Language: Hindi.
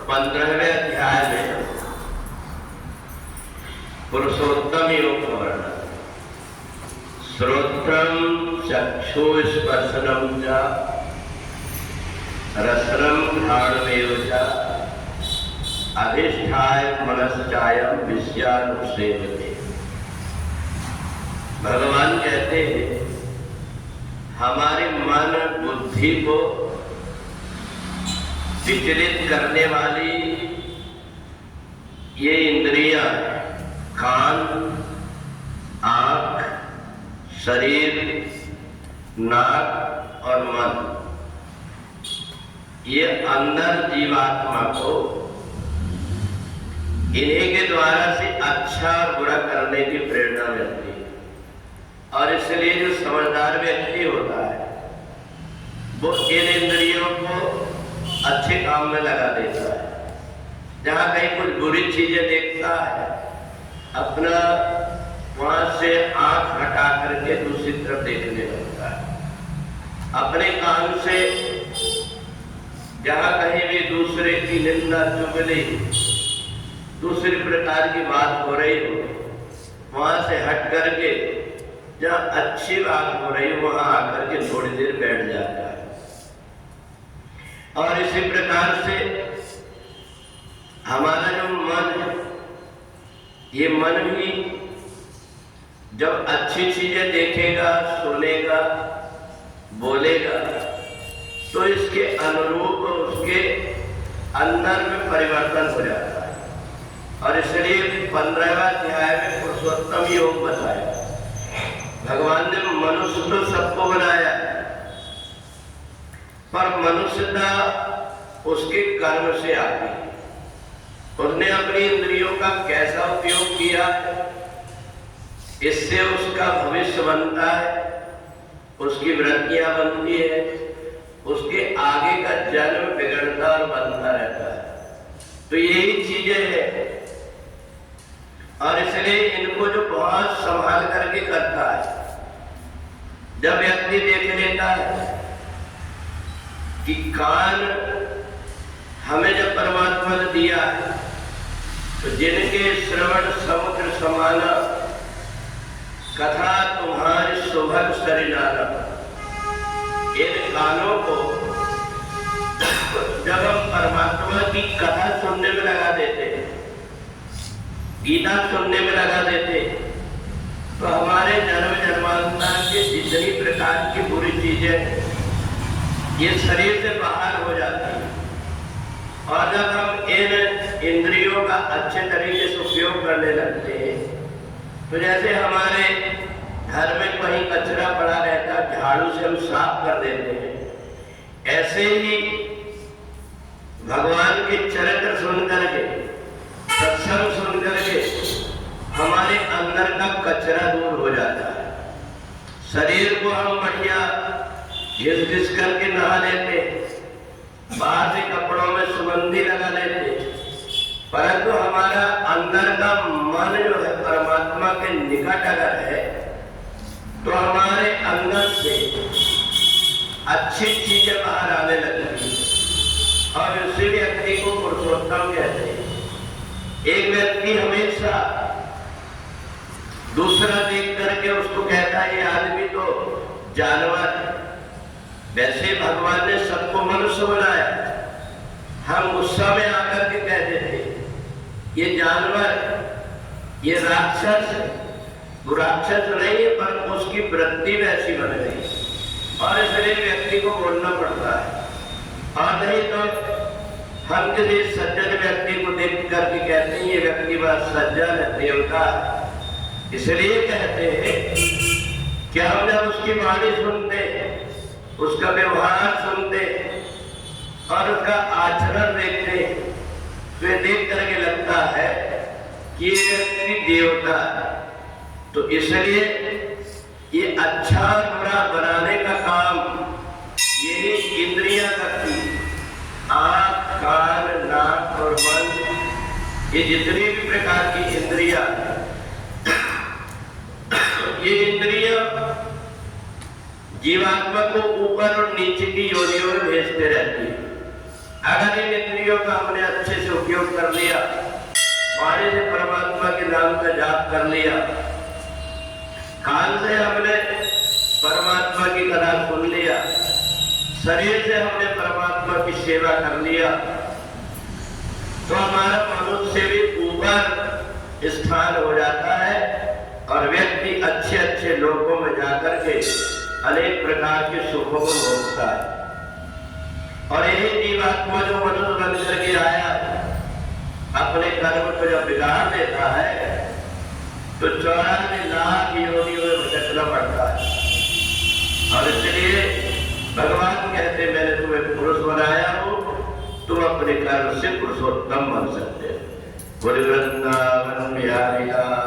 15वें अध्याय में पुरुषोत्तम योग का वर्णन। श्रोत्रम चक्षुस्पर्शनम च रसनम घ्राणमेव च अधिष्ठाय मनश्चायं विषयानुसेवते। भगवान कहते हैं हमारे मन बुद्धि को विचलित करने वाली ये इंद्रियां कान, आंख, शरीर, नाक और मन, ये अंदर जीवात्मा को इन्हीं के द्वारा से अच्छा बुरा करने की प्रेरणा मिलती है। और इसलिए जो समझदार व्यक्ति होता है वो इन इंद्रियों को अच्छे काम में लगा देता है। जहां कहीं कुछ बुरी चीजें देखता है अपना वहां से आंख हटा करके दूसरी तरफ देखने लगता है। अपने कान से जहां कहीं भी दूसरे की निंदा चुगली दूसरी प्रकार की बात हो रही हो वहां से हट करके जहां अच्छी बात हो रही हो वहां आकर के थोड़ी देर बैठ जाता है। और इसी प्रकार से हमारा जो मन है ये मन भी जब अच्छी चीजें देखेगा, सुनेगा, बोलेगा तो इसके अनुरूप उसके अंदर में परिवर्तन हो जाता है। और इसलिए 15वें अध्याय में पुरुषोत्तम योग बताया। भगवान ने मनुष्य तो सबको बनाया पर मनुष्यता उसके कर्म से आती है। उसने अपनी इंद्रियों का कैसा उपयोग किया इससे उसका भविष्य बनता है, उसकी वृत्तियां बनती है, उसके आगे का जन्म बिगड़ता और बनता रहता है। तो यही चीजें हैं और इसलिए इनको जो बहुत संभाल करके करता है। जब व्यक्ति देख लेता है कि कान हमें जब परमात्मा ने दिया है तो जिनके श्रवण समुद्र समाना कथा तुम्हारी सुभग सरिनाना, इन कानों को जब हम परमात्मा की कथा सुनने में लगा देते हैं, गीता सुनने में लगा देते हैं, तो हमारे जन्म जन्मांतर के जितनी प्रकार की बुरी चीजें ये शरीर से बाहर हो जाती है। और जब हम इन इंद्रियों का अच्छे तरीके से उपयोग करने लगते हैं तो जैसे हमारे घर में कहीं कचरा पड़ा रहता है झाड़ू से हम साफ कर देते हैं, ऐसे ही भगवान के चरित्र सुनकर के, सत्संग सुनकर के हमारे अंदर का कचरा दूर हो जाता है। शरीर को हम बढ़िया घिस घिस करके नहा लेते, बाहर से कपड़ों में सुगंधी लगा लेते, परंतु हमारा अंदर का मन जो है परमात्मा के निकट अगर है तो हमारे अंदर से अच्छी चीजें बाहर आने लगती और उसी व्यक्ति को पुरुषोत्तम कहते हैं। एक व्यक्ति हमेशा दूसरा देख करके उसको कहता है ये आदमी तो जानवर है। वैसे भगवान ने सबको मनुष्य बनाया, हम गुस्सा में आकर के कह देते ये जानवर, ये राक्षस है। वो राक्षस नहीं है पर उसकी वृत्ति वैसी बन गई और इसलिए व्यक्ति को बोलना पड़ता है। और नहीं तो हम किसी सज्जन व्यक्ति को देख करके कहते हैं ये व्यक्ति बड़ा सज्जन है, देवता है। इसलिए कहते हैं कि हम जब उसकी वाणी सुनते, उसका व्यवहार सुनते और उसका आचरण देखते तो देख करके लगता है कि ये व्यक्ति देवता है। तो इसलिए ये अच्छा और बुरा बनाने का काम यही इंद्रियां करती। आंख, कान, नाक और मन, ये जितनी भी प्रकार की इंद्रियां, ये इंद्रियां जीवात्मा को ऊपर और नीचे की योनियों में भेजते रहती है। अगर इन इंद्रियों इंद्रियों का हमने अच्छे से उपयोग कर लिया, वाणी से परमात्मा के नाम का जाप कर लिया, कान से हमने परमात्मा की कथा सुन लिया, शरीर से हमने परमात्मा की सेवा कर लिया, तो हमारा मनुष्य भी ऊपर स्थान हो जाता है और व्यक्ति अच्छे अच्छे लोगों में जाकर के अनेक प्रकार के सुखों को भोगता है। और यही जीवात्मा जो मनुष्य बन करके आया अपने कर्म को जब बिगाड़ देता है तो 94 लाख योनियों में भटकना पड़ता है। और इसलिए भगवान कहते मैंने तुम्हें पुरुष बनाया हूं, तुम अपने कर्म से पुरुषोत्तम बन सकते हो। बोले वृंदावन बिहारी लाल